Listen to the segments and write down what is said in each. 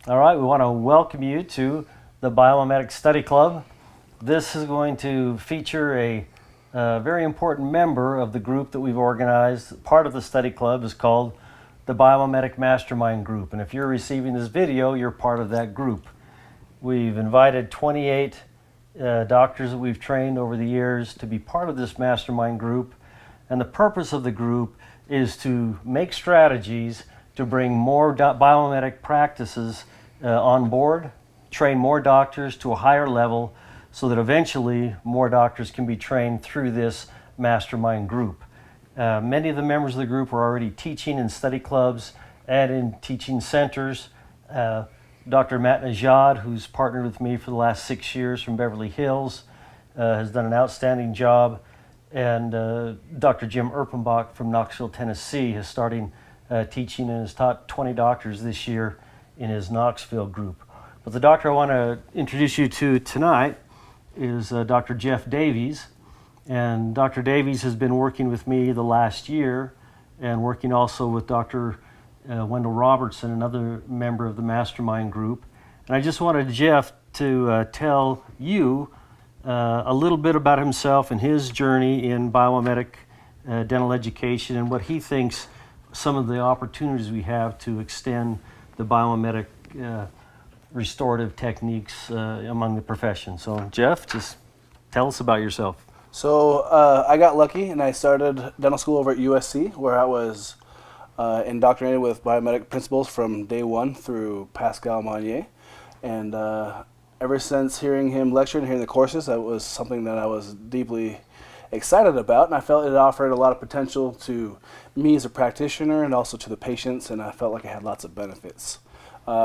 All right, we want to welcome you to the Biomimetic Study Club. This is going to feature a very important member of the group that we've organized. Part of the study club is called the Biomimetic Mastermind Group, and if you're receiving this video, you're part of that group. We've invited 28 doctors that we've trained over the years to be part of this mastermind group, and the purpose of the group is to make strategies to bring more biomimetic practices on board, train more doctors to a higher level so that eventually more doctors can be trained through this mastermind group. Many of the members of the group are already teaching in study clubs and in teaching centers. Dr. Matt Najad, who's partnered with me for the last 6 years from Beverly Hills, has done an outstanding job. And Dr. Jim Erpenbach from Knoxville, Tennessee, is starting teaching and has taught 20 doctors this year in his Knoxville group. But the doctor I want to introduce you to tonight is Dr. Jeff Davies. And Dr. Davies has been working with me the last year and working also with Dr. Wendell Robertson, another member of the mastermind group. And I just wanted Jeff to tell you a little bit about himself and his journey in biomimetic dental education and what he thinks some of the opportunities we have to extend the biomimetic restorative techniques among the profession. So Jeff, just tell us about yourself. So I got lucky and I started dental school over at USC, where I was indoctrinated with biomimetic principles from day one through Pascal Monnier. And ever since hearing him lecture and hearing the courses, that was something that I was deeply excited about, and I felt it offered a lot of potential to me as a practitioner and also to the patients, and I felt like I had lots of benefits.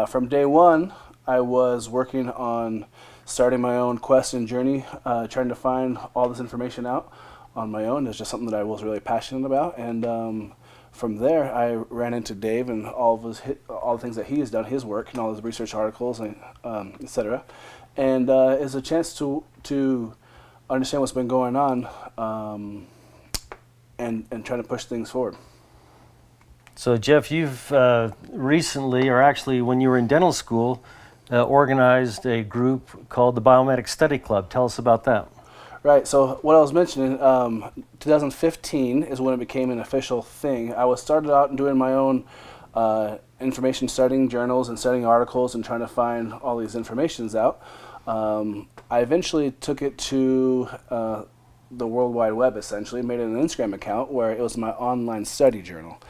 From day one, I was working on starting my own quest and journey, trying to find all this information out on my own. It's just something that I was really passionate about, and from there, I ran into Dave and all the things that he has done, his work, and all his research articles, and etc. And it's a chance to understand what's been going on and trying to push things forward. So Jeff, you've recently, or actually when you were in dental school, organized a group called the Biomimetic Study Club. Tell us about that. Right, so what I was mentioning, 2015 is when it became an official thing. I was started out doing my own information, studying journals and studying articles and trying to find all these informations out. I eventually took it to the World Wide Web, essentially, made it an Instagram account where it was my online study journal.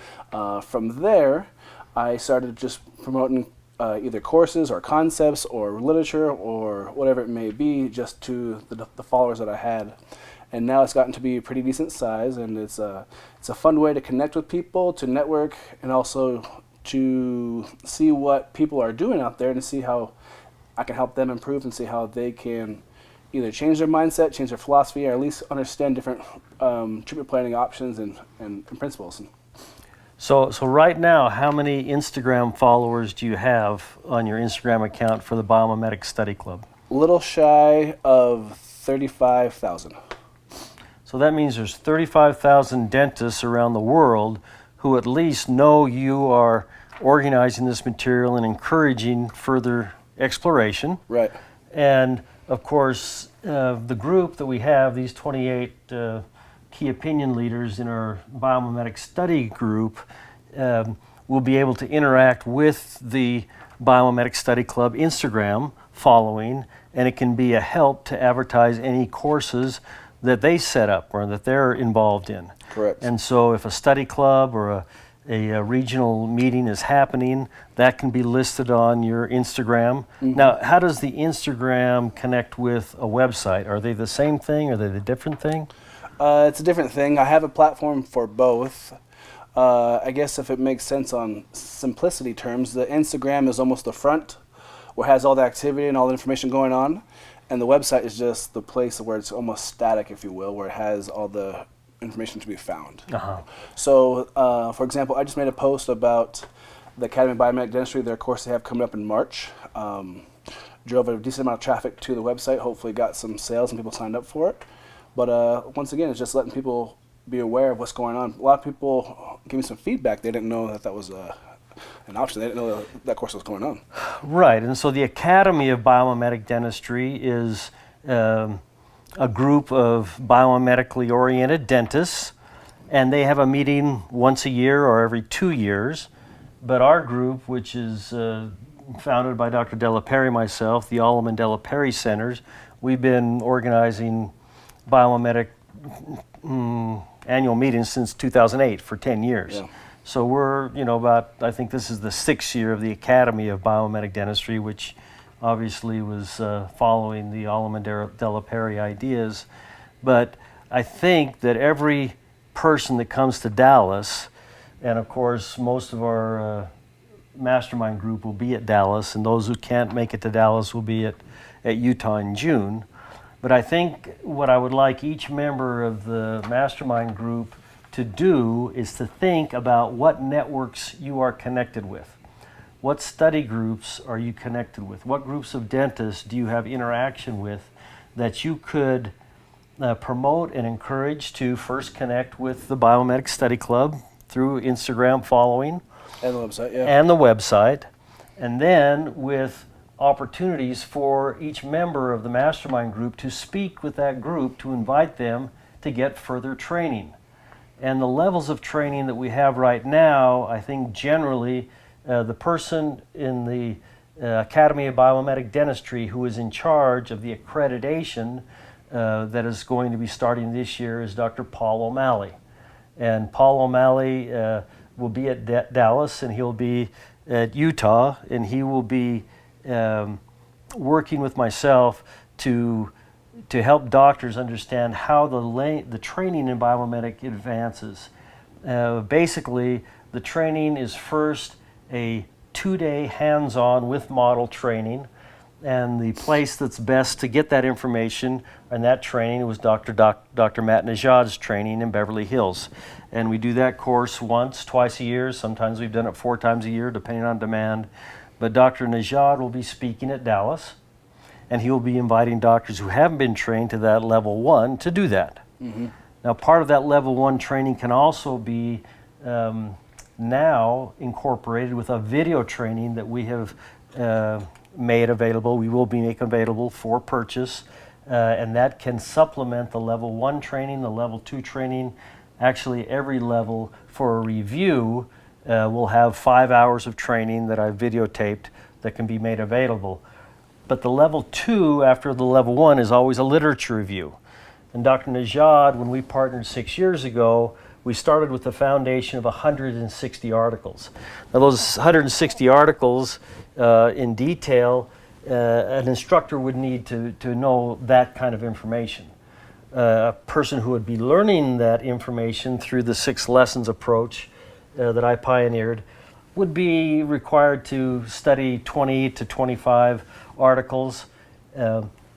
From there, I started just promoting either courses or concepts or literature or whatever it may be, just to the followers that I had. And now it's gotten to be a pretty decent size, and it's a fun way to connect with people, to network, and also to see what people are doing out there and to see how I can help them improve and see how they can either change their mindset, change their philosophy, or at least understand different treatment planning options and principles. So right now, how many Instagram followers do you have on your Instagram account for the Biomimetic Study Club? A little shy of 35,000. So that means there's 35,000 dentists around the world who at least know you are organizing this material and encouraging further exploration. Right. And of course, the group that we have, these 28 key opinion leaders in our biomimetic study group, will be able to interact with the Biomimetic Study Club Instagram following, and it can be a help to advertise any courses that they set up or that they're involved in. Correct. And so if a study club or a regional meeting is happening, that can be listed on your Instagram. Mm-hmm. Now, how does the Instagram connect with a website? Are they the same thing? Are they the different thing? It's a different thing. I have a platform for both. I guess if it makes sense on simplicity terms, the Instagram is almost the front where it has all the activity and all the information going on, and the website is just the place where it's almost static, if you will, where it has all the information to be found. Uh-huh. So, for example, I just made a post about the Academy of Biomedical Dentistry, their course they have coming up in March. Drove a decent amount of traffic to the website, hopefully got some sales and people signed up for it. But once again, it's just letting people be aware of what's going on. A lot of people give me some feedback. They didn't know that that was a an option. They didn't know that course was going on. Right, and so the Academy of Biomimetic Dentistry is a group of biomedically oriented dentists, and they have a meeting once a year or every 2 years. But our group, which is founded by Dr. Della Perry, myself, the Alleman Della Perry Centers, we've been organizing biomimetic annual meetings since 2008 for 10 years. Yeah. So we're, I think this is the 6th year of the Academy of Biomimetic Dentistry, which obviously was following the Alleman Della Perry ideas. But I think that every person that comes to Dallas, and of course most of our Mastermind group will be at Dallas, and those who can't make it to Dallas will be at Utah in June. But I think what I would like each member of the Mastermind group to do is to think about what networks you are connected with. What study groups are you connected with? What groups of dentists do you have interaction with that you could promote and encourage to first connect with the Biomimetic Study Club through Instagram following? And the website, yeah. And the website. And then with opportunities for each member of the Mastermind group to speak with that group, to invite them to get further training. And the levels of training that we have right now, I think generally the person in the Academy of Biomimetic Dentistry who is in charge of the accreditation that is going to be starting this year is Dr. Paul O'Malley. And Paul O'Malley will be at Dallas, and he'll be at Utah, and he will be working with myself to help doctors understand how the training in biomimetic advances. Basically, the training is first a 2-day hands-on with model training, and the place that's best to get that information and that training was Dr. Matt Najad's training in Beverly Hills. And we do that course once, twice a year. Sometimes we've done it 4 times a year, depending on demand. But Dr. Najad will be speaking at Dallas, and he will be inviting doctors who haven't been trained to that level 1 to do that. Mm-hmm. Now, part of that level 1 training can also be now incorporated with a video training that we have made available. We will be making available for purchase, and that can supplement the level 1 training, the level 2 training. Actually, every level for a review will have 5 hours of training that I've videotaped that can be made available. But the level 2 after the level 1 is always a literature review. And Dr. Najad, when we partnered 6 years ago, we started with a foundation of 160 articles. Now those 160 articles in detail, an instructor would need to know that kind of information. A person who would be learning that information through the 6 lessons approach that I pioneered would be required to study 20 to 25 articles.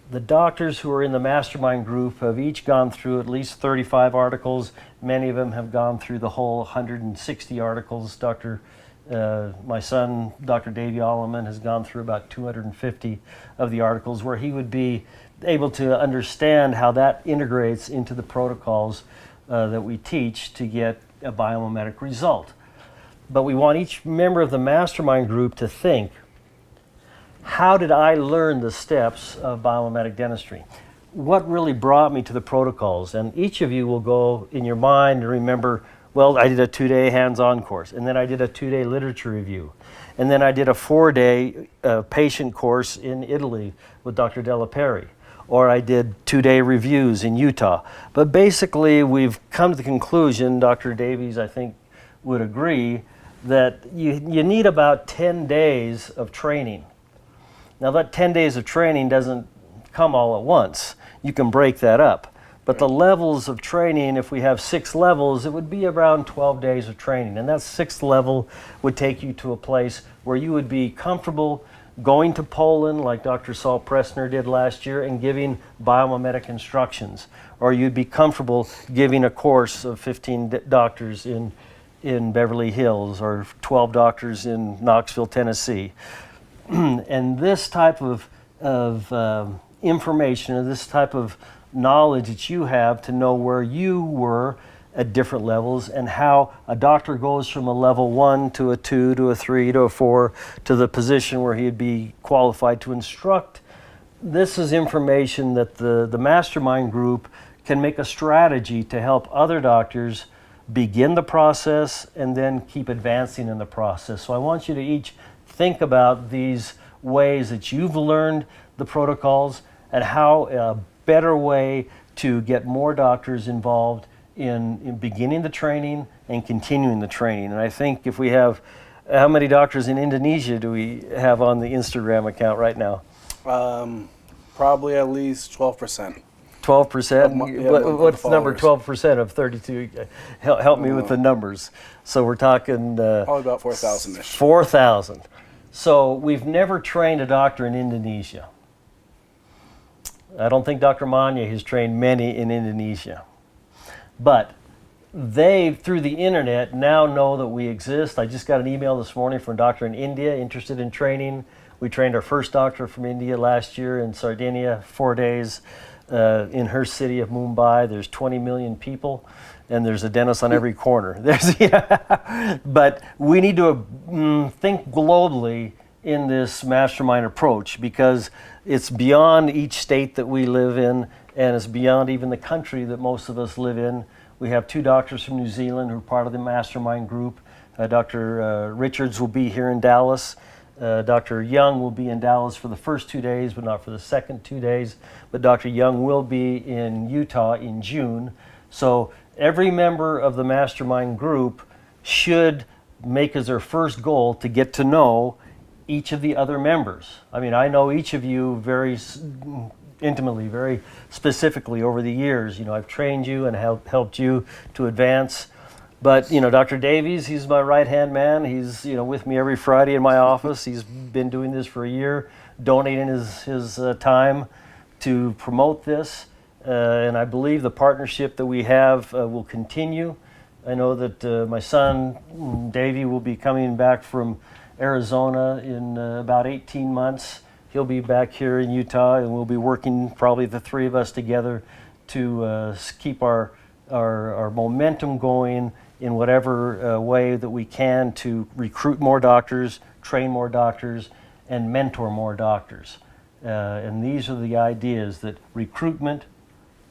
The doctors who are in the Mastermind group have each gone through at least 35 articles. Many of them have gone through the whole 160 articles. My son, Dr. Davies Alleman, has gone through about 250 of the articles, where he would be able to understand how that integrates into the protocols that we teach to get a biomimetic result. But we want each member of the Mastermind group to think, how did I learn the steps of biomimetic dentistry? What really brought me to the protocols? And each of you will go in your mind and remember, well, I did a 2-day hands-on course, and then I did a 2-day literature review, and then I did a 4-day patient course in Italy with Dr. Della Perry, or I did 2-day reviews in Utah. But basically, we've come to the conclusion, Dr. Davies, I think, would agree, that you need about 10 days of training. Now that 10 days of training doesn't come all at once. You can break that up. But the levels of training, if we have 6 levels, it would be around 12 days of training. And that 6th level would take you to a place where you would be comfortable going to Poland, like Dr. Saul Pressner did last year, and giving biomimetic instructions. Or you'd be comfortable giving a course of 15 doctors in Beverly Hills, or 12 doctors in Knoxville, Tennessee. And this type of information, or this type of knowledge that you have to know where you were at different levels, and how a doctor goes from a level 1 to a 2 to a 3 to a 4 to the position where he'd be qualified to instruct. This is information that the Mastermind group can make a strategy to help other doctors begin the process and then keep advancing in the process. So I want you to each think about these ways that you've learned the protocols and how a better way to get more doctors involved in beginning the training and continuing the training. And I think if we have, how many doctors in Indonesia do we have on the Instagram account right now? Probably at least 12%. 12%? What's the number 12% of 32? Help me with the numbers. So we're talking... Probably about 4,000-ish. 4,000. So we've never trained a doctor in Indonesia. I don't think Dr. Manya has trained many in Indonesia. But they, through the internet, now know that we exist. I just got an email this morning from a doctor in India interested in training. We trained our first doctor from India last year in Sardinia, 4 days in her city of Mumbai. There's 20 million people, and there's a dentist on every corner. But we need to think globally in this Mastermind approach, because it's beyond each state that we live in, and it's beyond even the country that most of us live in. We have 2 doctors from New Zealand who are part of the Mastermind group. Dr. Richards will be here in Dallas. Dr. Young will be in Dallas for the first 2 days, but not for the second 2 days. But Dr. Young will be in Utah in June. So every member of the Mastermind group should make as their first goal to get to know each of the other members. I mean, I know each of you very intimately, very specifically over the years. You know, I've trained you and helped you to advance. But, you know, Dr. Davies, he's my right-hand man. He's, you know, with me every Friday in my office. He's been doing this for a year, donating his time to promote this. And I believe the partnership that we have will continue. I know that my son, Davey, will be coming back from Arizona in about 18 months. He'll be back here in Utah, and we'll be working, probably the 3 of us together, to keep our momentum going in whatever way that we can to recruit more doctors, train more doctors, and mentor more doctors. And these are the ideas that recruitment,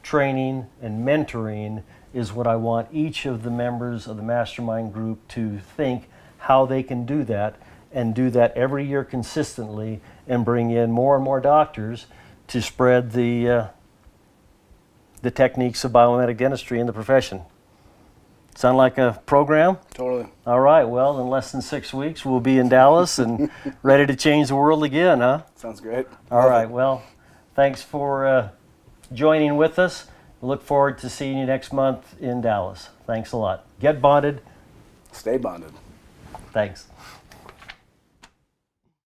training, and mentoring is what I want each of the members of the Mastermind group to think how they can do that, and do that every year consistently, and bring in more and more doctors to spread the techniques of biomimetic dentistry in the profession. Sound like a program? Totally. All right, well, in less than 6 weeks, we'll be in Dallas and ready to change the world again, huh? Sounds great. All right, well, thanks for joining with us. We look forward to seeing you next month in Dallas. Thanks a lot. Get bonded. Stay bonded. Thanks.